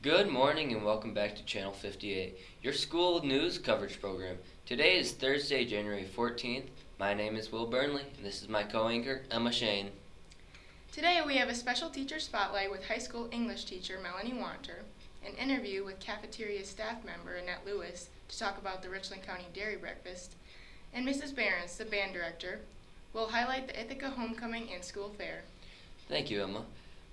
Good morning and welcome back to Channel 58, your school news coverage program. Today is Thursday, January 14th. My name is Will Burnley and this is my co-anchor, Emma Shane. Today we have a special teacher spotlight with high school English teacher Melanie Wanter, an interview with cafeteria staff member Annette Lewis to talk about the Richland County Dairy Breakfast, and Mrs. Behrens, the band director, will highlight the Ithaca Homecoming and School Fair. Thank you, Emma.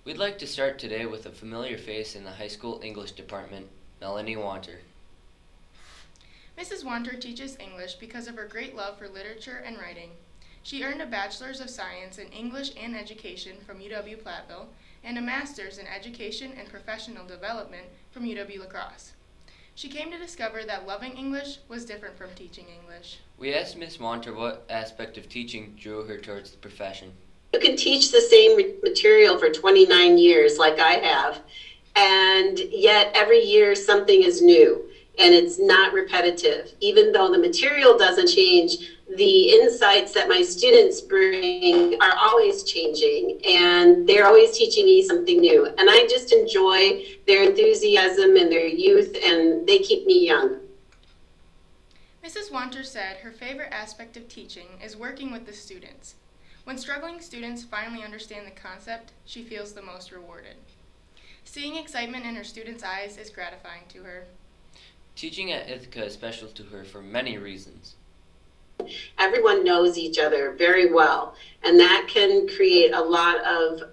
We'd like to start today with a familiar face in the high school English department, Melanie Wanter. Mrs. Wanter teaches English because of her great love for literature and writing. She earned a Bachelor's of Science in English and Education from UW-Platteville and a Master's in Education and Professional Development from UW-La Crosse. She came to discover that loving English was different from teaching English. We asked Miss Wanter what aspect of teaching drew her towards the profession. You can teach the same material for 29 years like I have, and yet every year something is new and it's not repetitive. Even though the material doesn't change, the insights that my students bring are always changing, and they're always teaching me something new. And I just enjoy their enthusiasm and their youth, and they keep me young. Mrs. Wanter said her favorite aspect of teaching is working with the students. When struggling students finally understand the concept, she feels the most rewarded. Seeing excitement in her students' eyes is gratifying to her. Teaching at Ithaca is special to her for many reasons. Everyone knows each other very well, and that can create a lot of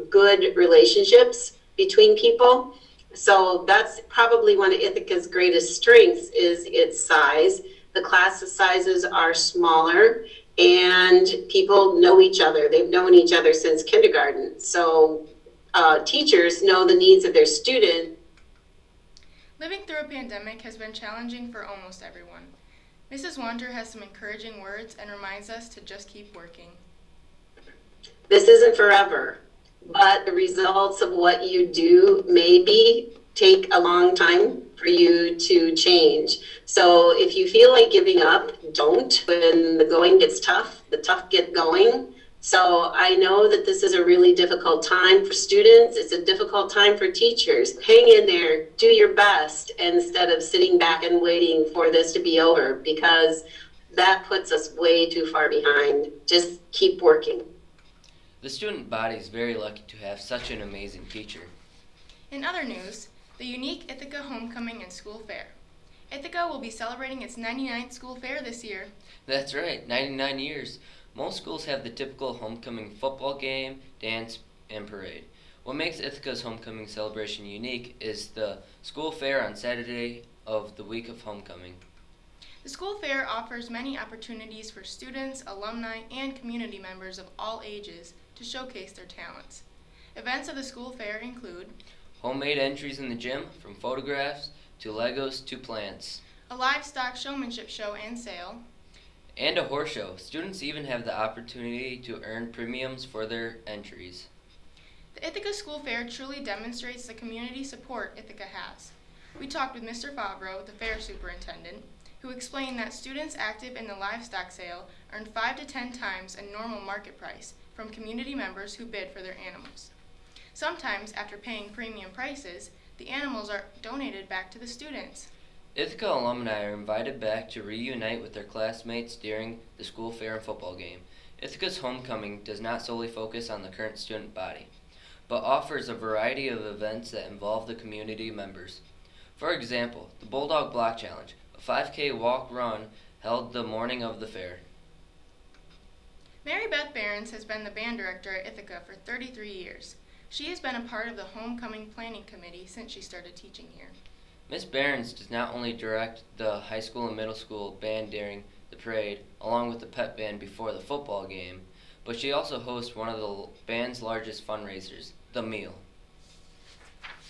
good relationships between people. So that's probably one of Ithaca's greatest strengths is its size. The class sizes are smaller, and people know each other. They've known each other since kindergarten. So teachers know the needs of their students. Living through a pandemic has been challenging for almost everyone. Mrs. Wanter has some encouraging words and reminds us to just keep working. This isn't forever, but the results of what you do maybe take a long time for you to change. So if you feel like giving up, don't. When the going gets tough, the tough get going. So I know that this is a really difficult time for students. It's a difficult time for teachers. Hang in there, do your best instead of sitting back and waiting for this to be over, because that puts us way too far behind. Just keep working. The student body is very lucky to have such an amazing teacher. In other news, the unique Ithaca Homecoming and School Fair. Ithaca will be celebrating its 99th school fair this year. That's right, 99 years. Most schools have the typical homecoming football game, dance, and parade. What makes Ithaca's homecoming celebration unique is the school fair on Saturday of the week of homecoming. The school fair offers many opportunities for students, alumni, and community members of all ages to showcase their talents. Events of the school fair include Homemade entries in the gym, from photographs to Legos to plants. a livestock showmanship show and sale, And a horse show. Students even have the opportunity to earn premiums for their entries. The Ithaca School Fair truly demonstrates the community support Ithaca has. We talked with Mr. Favreau, the fair superintendent, who explained that students active in the livestock sale earn 5 to 10 times a normal market price from community members who bid for their animals. Sometimes, after paying premium prices, the animals are donated back to the students. Ithaca alumni are invited back to reunite with their classmates during the school fair and football game. Ithaca's homecoming does not solely focus on the current student body, but offers a variety of events that involve the community members. For example, the Bulldog Block Challenge, a 5K walk-run held the morning of the fair. Mary Beth Behrens has been the band director at Ithaca for 33 years. She has been a part of the homecoming planning committee since she started teaching here. Miss Behrens does not only direct the high school and middle school band during the parade, along with the pep band before the football game, but she also hosts one of the band's largest fundraisers, the meal.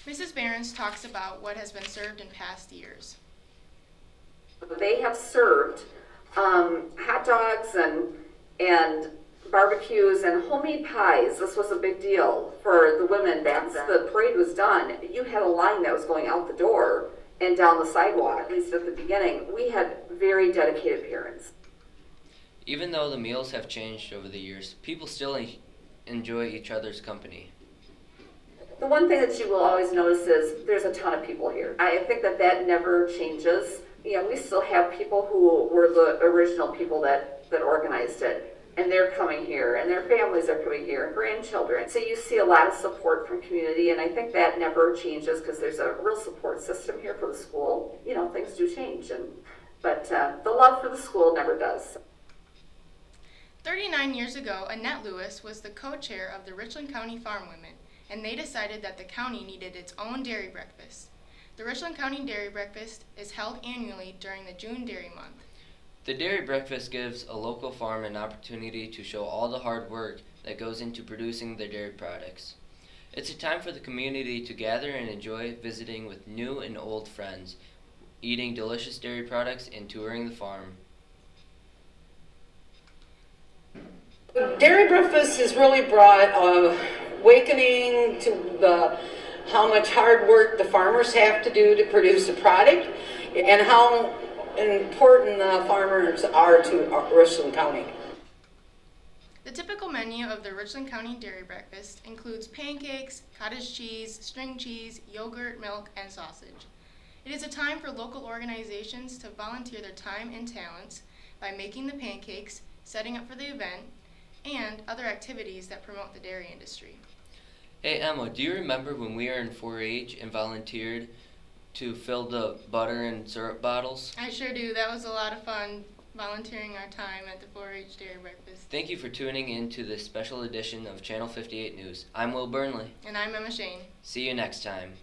Mrs. Behrens talks about what has been served in past years. They have served hot dogs and barbecues and homemade pies. This was a big deal for the women. Once the parade was done, you had a line that was going out the door and down the sidewalk, at least at the beginning. We had very dedicated parents. Even though the meals have changed over the years, people still enjoy each other's company. The one thing that you will always notice is there's a ton of people here. I think that that never changes. We still have people who were the original people that organized it, and they're coming here, and their families are coming here, and grandchildren. So you see a lot of support from community, and I think that never changes because there's a real support system here for the school. Things do change, but the love for the school never does. 39 years ago, Annette Lewis was the co-chair of the Richland County Farm Women, and they decided that the county needed its own dairy breakfast. The Richland County Dairy Breakfast is held annually during the June Dairy Month. The Dairy Breakfast gives a local farm an opportunity to show all the hard work that goes into producing their dairy products. It's a time for the community to gather and enjoy visiting with new and old friends, eating delicious dairy products, and touring the farm. The Dairy Breakfast has really brought awakening to how much hard work the farmers have to do to produce a product and how important the farmers are to Richland County. The typical menu of the Richland County Dairy Breakfast includes pancakes, cottage cheese, string cheese, yogurt, milk, and sausage. It is a time for local organizations to volunteer their time and talents by making the pancakes, setting up for the event, and other activities that promote the dairy industry. Hey Emma, do you remember when we were in 4-H and volunteered to fill the butter and syrup bottles? I sure do. That was a lot of fun, volunteering our time at the 4-H Dairy Breakfast. Thank you for tuning in to this special edition of Channel 58 News. I'm Will Burnley. And I'm Emma Shane. See you next time.